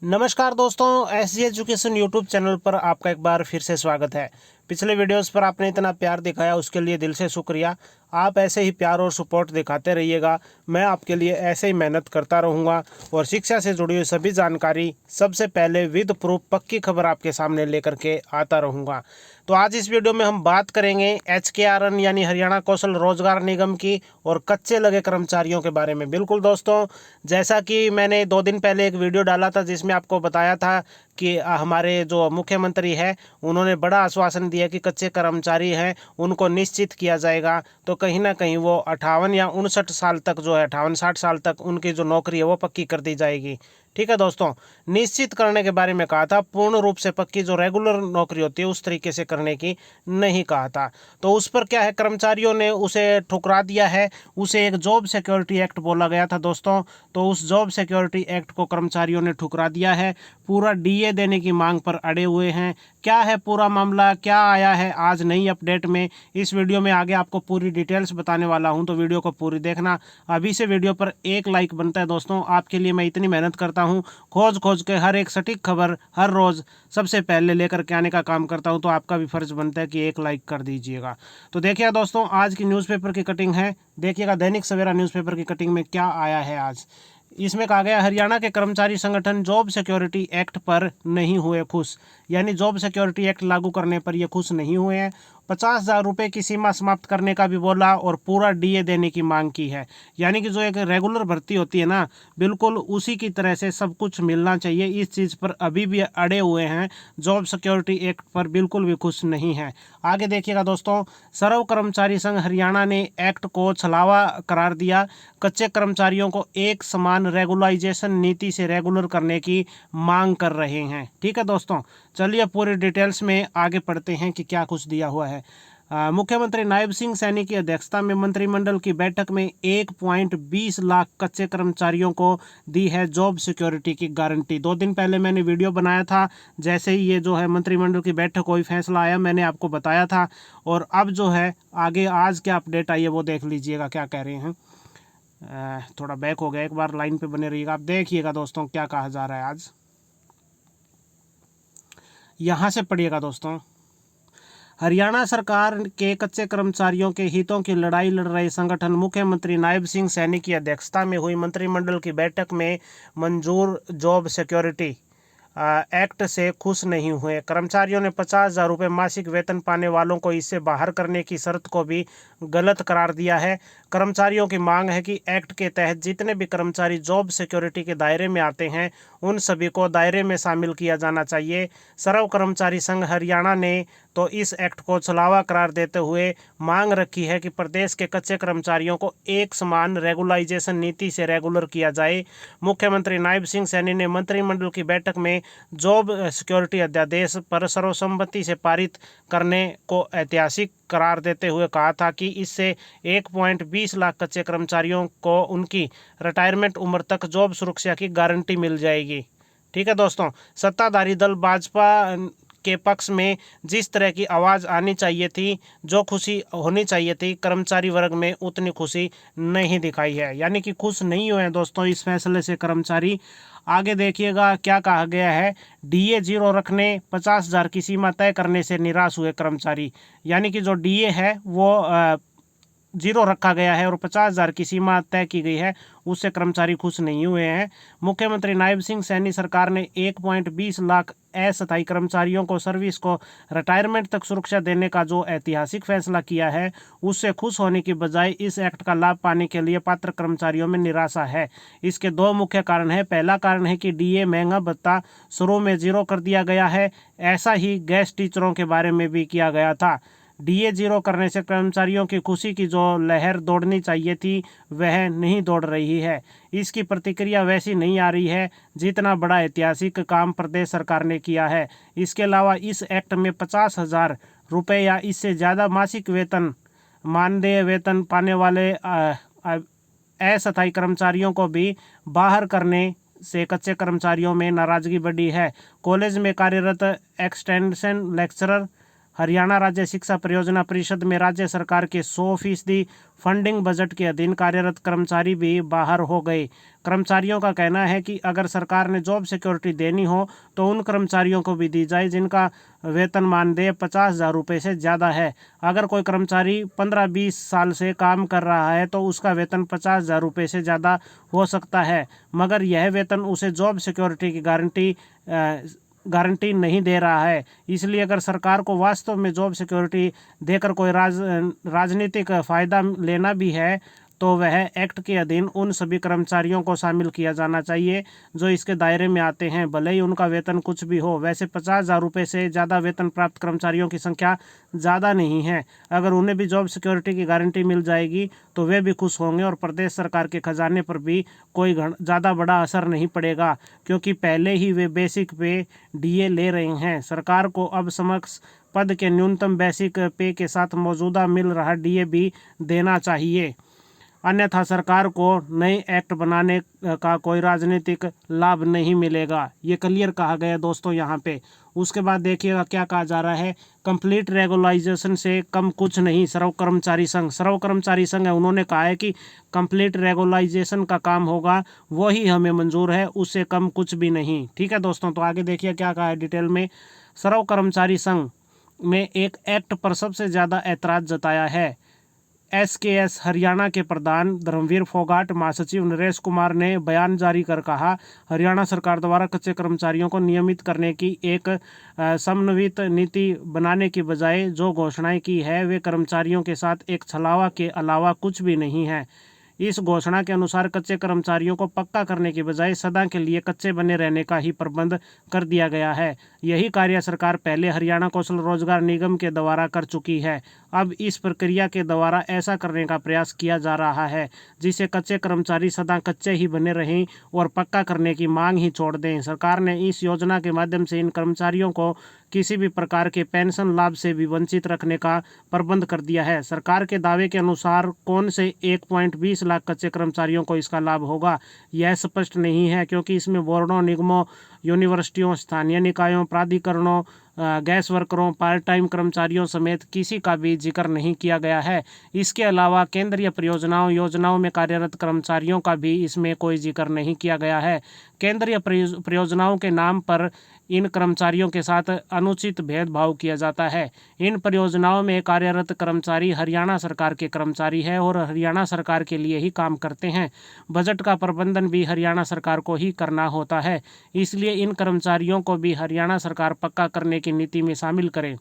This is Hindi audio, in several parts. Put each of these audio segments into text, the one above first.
नमस्कार दोस्तों, एसजी एजुकेशन यूट्यूब चैनल पर आपका एक बार फिर से स्वागत है। पिछले वीडियोस पर आपने इतना प्यार दिखाया, उसके लिए दिल से शुक्रिया। आप ऐसे ही प्यार और सपोर्ट दिखाते रहिएगा। मैं आपके लिए ऐसे ही मेहनत करता रहूँगा और शिक्षा से जुड़ी हुई सभी जानकारी सबसे पहले विद प्रूफ पक्की खबर आपके सामने लेकर के आता रहूँगा। तो आज इस वीडियो में हम बात करेंगे HKRN यानी हरियाणा कौशल रोजगार निगम की और कच्चे लगे कर्मचारियों के बारे में। बिल्कुल दोस्तों, जैसा कि मैंने 2 दिन पहले एक वीडियो डाला था जिसमें आपको बताया था कि हमारे जो मुख्यमंत्री है उन्होंने बड़ा आश्वासन दिया कि कच्चे कर्मचारी हैं उनको निश्चित किया जाएगा। तो कहीं ना कहीं वो 58 या 59 साल तक जो है 58-60 साल तक उनकी जो नौकरी है वो पक्की कर दी जाएगी। ठीक है दोस्तों, निश्चित करने के बारे में कहा था, पूर्ण रूप से पक्की जो रेगुलर नौकरी होती है उस तरीके से करने की नहीं कहा था। तो उस पर क्या है, कर्मचारियों ने उसे ठुकरा दिया है। उसे एक जॉब सिक्योरिटी एक्ट बोला गया था दोस्तों, तो उस जॉब सिक्योरिटी एक्ट को कर्मचारियों ने ठुकरा दिया है। पूरा डीए देने की मांग पर अड़े हुए हैं। क्या है पूरा मामला, क्या आया है आज नई अपडेट में, इस वीडियो में आगे आपको पूरी डिटेल्स बताने वाला हूं, तो वीडियो को पूरी देखना। अभी से वीडियो पर एक लाइक बनता है दोस्तों, आपके लिए मैं इतनी मेहनत करता हूं, खोज खोज के हर एक सटीक खबर हर रोज़ सबसे पहले लेकर के आने का काम करता हूं, तो आपका भी फर्ज बनता है कि एक लाइक कर दीजिएगा। तो देखिएगा दोस्तों, आज की न्यूज़पेपर की कटिंग है। देखिएगा दैनिक सवेरा न्यूज़पेपर की कटिंग में क्या आया है आज। इसमें कहा गया, हरियाणा के कर्मचारी संगठन जॉब सिक्योरिटी एक्ट पर नहीं हुए खुश। यानी जॉब सिक्योरिटी एक्ट लागू करने पर ये खुश नहीं हुए हैं। 50,000 रुपये की सीमा समाप्त करने का भी बोला और पूरा डीए देने की मांग की है। यानी कि जो एक रेगुलर भर्ती होती है ना, बिल्कुल उसी की तरह से सब कुछ मिलना चाहिए। इस चीज़ पर अभी भी अड़े हुए हैं, जॉब सिक्योरिटी एक्ट पर बिल्कुल भी खुश नहीं है। आगे देखिएगा दोस्तों, सर्व कर्मचारी संघ हरियाणा ने एक्ट को छलावा करार दिया। कच्चे कर्मचारियों को एक समान रेगुलाइजेशन नीति से रेगुलर करने की मांग कर रहे हैं। ठीक है दोस्तों, चलिए पूरी डिटेल्स में आगे पढ़ते हैं कि क्या कुछ दिया हुआ है। मुख्यमंत्री नायब सिंह सैनी की अध्यक्षता में मंत्रिमंडल की बैठक में 1.20 लाख कच्चे कर्मचारियों को दी है जॉब सिक्योरिटी की गारंटी। 2 दिन पहले मैंने वीडियो बनाया था, जैसे ही ये जो है मंत्रिमंडल की बैठक हुई, फैसला आया, मैंने आपको बताया था। और अब जो है आगे आज क्या अपडेट आई है वो देख लीजिएगा क्या कह रहे हैं। थोड़ा बैक हो गया, एक बार लाइन पे बने रहिएगा। आप देखिएगा दोस्तों क्या कहा जा रहा है आज, यहाँ से पढ़िएगा दोस्तों। हरियाणा सरकार के कच्चे कर्मचारियों के हितों की लड़ाई लड़ रहे संगठन मुख्यमंत्री नायब सिंह सैनी की अध्यक्षता में हुई मंत्रिमंडल की बैठक में मंजूर जॉब सिक्योरिटी एक्ट से खुश नहीं हुए। कर्मचारियों ने 50,000 रुपये मासिक वेतन पाने वालों को इससे बाहर करने की शर्त को भी गलत करार दिया है। कर्मचारियों की मांग है कि एक्ट के तहत जितने भी कर्मचारी जॉब सिक्योरिटी के दायरे में आते हैं उन सभी को दायरे में शामिल किया जाना चाहिए। सर्व कर्मचारी संघ हरियाणा ने तो इस एक्ट को छलावा करार देते हुए मांग रखी है कि प्रदेश के कच्चे कर्मचारियों को एक समान रेगुलाइजेशन नीति से रेगुलर किया जाए। मुख्यमंत्री नायब सिंह सैनी ने मंत्रिमंडल की बैठक में जॉब सिक्योरिटी अध्यादेश पर सर्वसम्मति से पारित करने को ऐतिहासिक करार देते हुए कहा था कि इससे 1.20 लाख कच्चे कर्मचारियों को उनकी रिटायरमेंट उम्र तक जॉब सुरक्षा की गारंटी मिल जाएगी। ठीक है दोस्तों, सत्ताधारी दल भाजपा के पक्ष में जिस तरह की आवाज़ आनी चाहिए थी, जो खुशी होनी चाहिए थी, कर्मचारी वर्ग में उतनी खुशी नहीं दिखाई है। यानी कि खुश नहीं हुए हैं दोस्तों इस फैसले से कर्मचारी। आगे देखिएगा क्या कहा गया है, डीए 0 रखने 50,000 की सीमा तय करने से निराश हुए कर्मचारी। यानी कि जो डीए है वो 0 रखा गया है और 50,000 की सीमा तय की गई है, उससे कर्मचारी खुश नहीं हुए हैं। मुख्यमंत्री नायब सिंह सैनी सरकार ने 1.20 लाख अस्थायी कर्मचारियों को सर्विस को रिटायरमेंट तक सुरक्षा देने का जो ऐतिहासिक फैसला किया है, उससे खुश होने की बजाय इस एक्ट का लाभ पाने के लिए पात्र कर्मचारियों में निराशा है। इसके 2 मुख्य कारण हैं। पहला कारण है कि डीए महंगा भत्ता शुरू में 0 कर दिया गया है। ऐसा ही गेस्ट टीचरों के बारे में भी किया गया था। डीए 0 करने से कर्मचारियों की खुशी की जो लहर दौड़नी चाहिए थी वह नहीं दौड़ रही है। इसकी प्रतिक्रिया वैसी नहीं आ रही है जितना बड़ा ऐतिहासिक काम प्रदेश सरकार ने किया है। इसके अलावा इस एक्ट में 50,000 रुपये या इससे ज़्यादा मासिक वेतन मानदेय वेतन पाने वाले अस्थायी कर्मचारियों को भी बाहर करने से कच्चे कर्मचारियों में नाराजगी बढ़ी है। कॉलेज में कार्यरत एक्सटेंशन लेक्चरर, हरियाणा राज्य शिक्षा परियोजना परिषद में राज्य सरकार के 100% फंडिंग बजट के अधीन कार्यरत कर्मचारी भी बाहर हो गए। कर्मचारियों का कहना है कि अगर सरकार ने जॉब सिक्योरिटी देनी हो तो उन कर्मचारियों को भी दी जाए जिनका वेतन मानदेय 50,000 रुपये से ज़्यादा है। अगर कोई कर्मचारी 15-20 साल से काम कर रहा है तो उसका वेतन 50,000 रुपये से ज़्यादा हो सकता है, मगर यह वेतन उसे जॉब सिक्योरिटी की गारंटी नहीं दे रहा है। इसलिए अगर सरकार को वास्तव में जॉब सिक्योरिटी देकर कोई राजनीतिक फ़ायदा लेना भी है तो वह एक्ट के अधीन उन सभी कर्मचारियों को शामिल किया जाना चाहिए जो इसके दायरे में आते हैं, भले ही उनका वेतन कुछ भी हो। वैसे 50,000 रुपये से ज़्यादा वेतन प्राप्त कर्मचारियों की संख्या ज़्यादा नहीं है। अगर उन्हें भी जॉब सिक्योरिटी की गारंटी मिल जाएगी तो वे भी खुश होंगे और प्रदेश सरकार के खजाने पर भी कोई ज़्यादा बड़ा असर नहीं पड़ेगा, क्योंकि पहले ही वे बेसिक पे DA ले रहे हैं। सरकार को अब समक्ष पद के न्यूनतम बेसिक पे के साथ मौजूदा मिल रहा DA भी देना चाहिए, अन्यथा सरकार को नए एक्ट बनाने का कोई राजनीतिक लाभ नहीं मिलेगा। ये क्लियर कहा गया दोस्तों यहाँ पे। उसके बाद देखिएगा क्या कहा जा रहा है, कंप्लीट रेगुलाइजेशन से कम कुछ नहीं। सर्व कर्मचारी संघ है, उन्होंने कहा है कि कंप्लीट रेगुलाइजेशन का काम होगा वही हमें मंजूर है, उससे कम कुछ भी नहीं। ठीक है दोस्तों, तो आगे देखिए क्या कहा है डिटेल में। सर्व कर्मचारी संघ में एक एक्ट पर सबसे ज़्यादा ऐतराज़ जताया है। SKS हरियाणा के प्रधान धर्मवीर फोगाट महासचिव नरेश कुमार ने बयान जारी कर कहा, हरियाणा सरकार द्वारा कच्चे कर्मचारियों को नियमित करने की एक समन्वित नीति बनाने की बजाय जो घोषणाएं की है वे कर्मचारियों के साथ एक छलावा के अलावा कुछ भी नहीं है। इस घोषणा के अनुसार कच्चे कर्मचारियों को पक्का करने के बजाय सदा के लिए कच्चे बने रहने का ही प्रबंध कर दिया गया है। यही कार्य सरकार पहले हरियाणा कौशल रोजगार निगम के द्वारा कर चुकी है। अब इस प्रक्रिया के द्वारा ऐसा करने का प्रयास किया जा रहा है जिससे कच्चे कर्मचारी सदा कच्चे ही बने रहें और पक्का करने की मांग ही छोड़ दें। सरकार ने इस योजना के माध्यम से इन कर्मचारियों को किसी भी प्रकार के पेंशन लाभ से भी वंचित रखने का प्रबंध कर दिया है। सरकार के दावे के अनुसार कौन से 1.20 लाख कच्चे कर्मचारियों को इसका लाभ होगा यह स्पष्ट नहीं है, क्योंकि इसमें बोर्डों, निगमों, यूनिवर्सिटियों, स्थानीय निकायों, प्राधिकरणों, गैस वर्करों, पार्ट टाइम कर्मचारियों समेत किसी का भी जिक्र नहीं किया गया है। इसके अलावा केंद्रीय योजनाओं में कार्यरत कर्मचारियों का भी इसमें कोई जिक्र नहीं किया गया है। केंद्रीय परियोजनाओं के नाम पर इन कर्मचारियों के साथ अनुचित भेदभाव किया जाता है। इन परियोजनाओं में कार्यरत कर्मचारी हरियाणा सरकार के कर्मचारी है और हरियाणा सरकार के लिए ही काम करते हैं। बजट का प्रबंधन भी हरियाणा सरकार को ही करना होता है, इसलिए इन कर्मचारियों को भी हरियाणा सरकार पक्का करने की नीति में शामिल करे।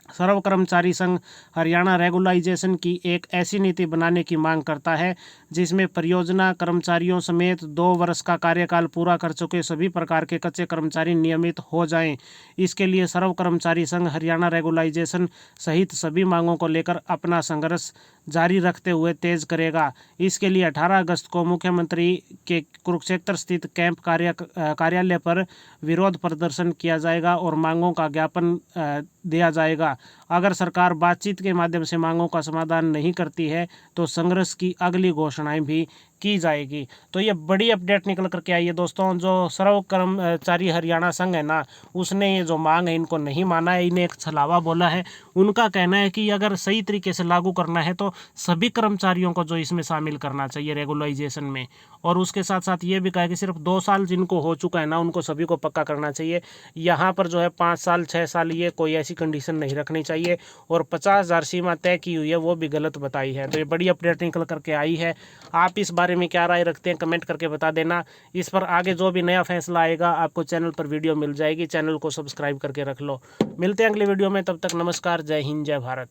सर्व कर्मचारी संघ हरियाणा रेगुलाइजेशन की एक ऐसी नीति बनाने की मांग करता है जिसमें परियोजना कर्मचारियों समेत 2 वर्ष का कार्यकाल पूरा कर चुके सभी प्रकार के कच्चे कर्मचारी नियमित हो जाएं। इसके लिए सर्व कर्मचारी संघ हरियाणा रेगुलाइजेशन सहित सभी मांगों को लेकर अपना संघर्ष जारी रखते हुए तेज करेगा। इसके लिए 18 अगस्त को मुख्यमंत्री के कुरुक्षेत्र स्थित कैंप कार्यालय पर विरोध प्रदर्शन किया जाएगा और मांगों का ज्ञापन दिया जाएगा। अगर सरकार बातचीत के माध्यम से मांगों का समाधान नहीं करती है तो संघर्ष की अगली घोषणाएं भी की जाएगी। तो ये बड़ी अपडेट निकल करके आई है दोस्तों। जो सर्व कर्मचारी हरियाणा संघ है ना, उसने ये जो मांग है इनको नहीं माना है, इन्हें एक छलावा बोला है। उनका कहना है कि अगर सही तरीके से लागू करना है तो सभी कर्मचारियों को जो इसमें शामिल करना चाहिए रेगुलाइजेशन में, और उसके साथ साथ ये भी कहा कि सिर्फ 2 साल जिनको हो चुका है ना उनको सभी को पक्का करना चाहिए। यहाँ पर जो है 5 साल 6 साल ये कोई ऐसी कंडीशन नहीं रखनी चाहिए, और 50,000 सीमा तय की हुई है वो भी गलत बताई है। तो ये बड़ी अपडेट निकल करके आई है। आप इस बारे में क्या राय रखते हैं कमेंट करके बता देना। इस पर आगे जो भी नया फैसला आएगा आपको चैनल पर वीडियो मिल जाएगी। चैनल को सब्सक्राइब करके रख लो। मिलते हैं अगली वीडियो में, तब तक नमस्कार, जय हिंद, जय भारत।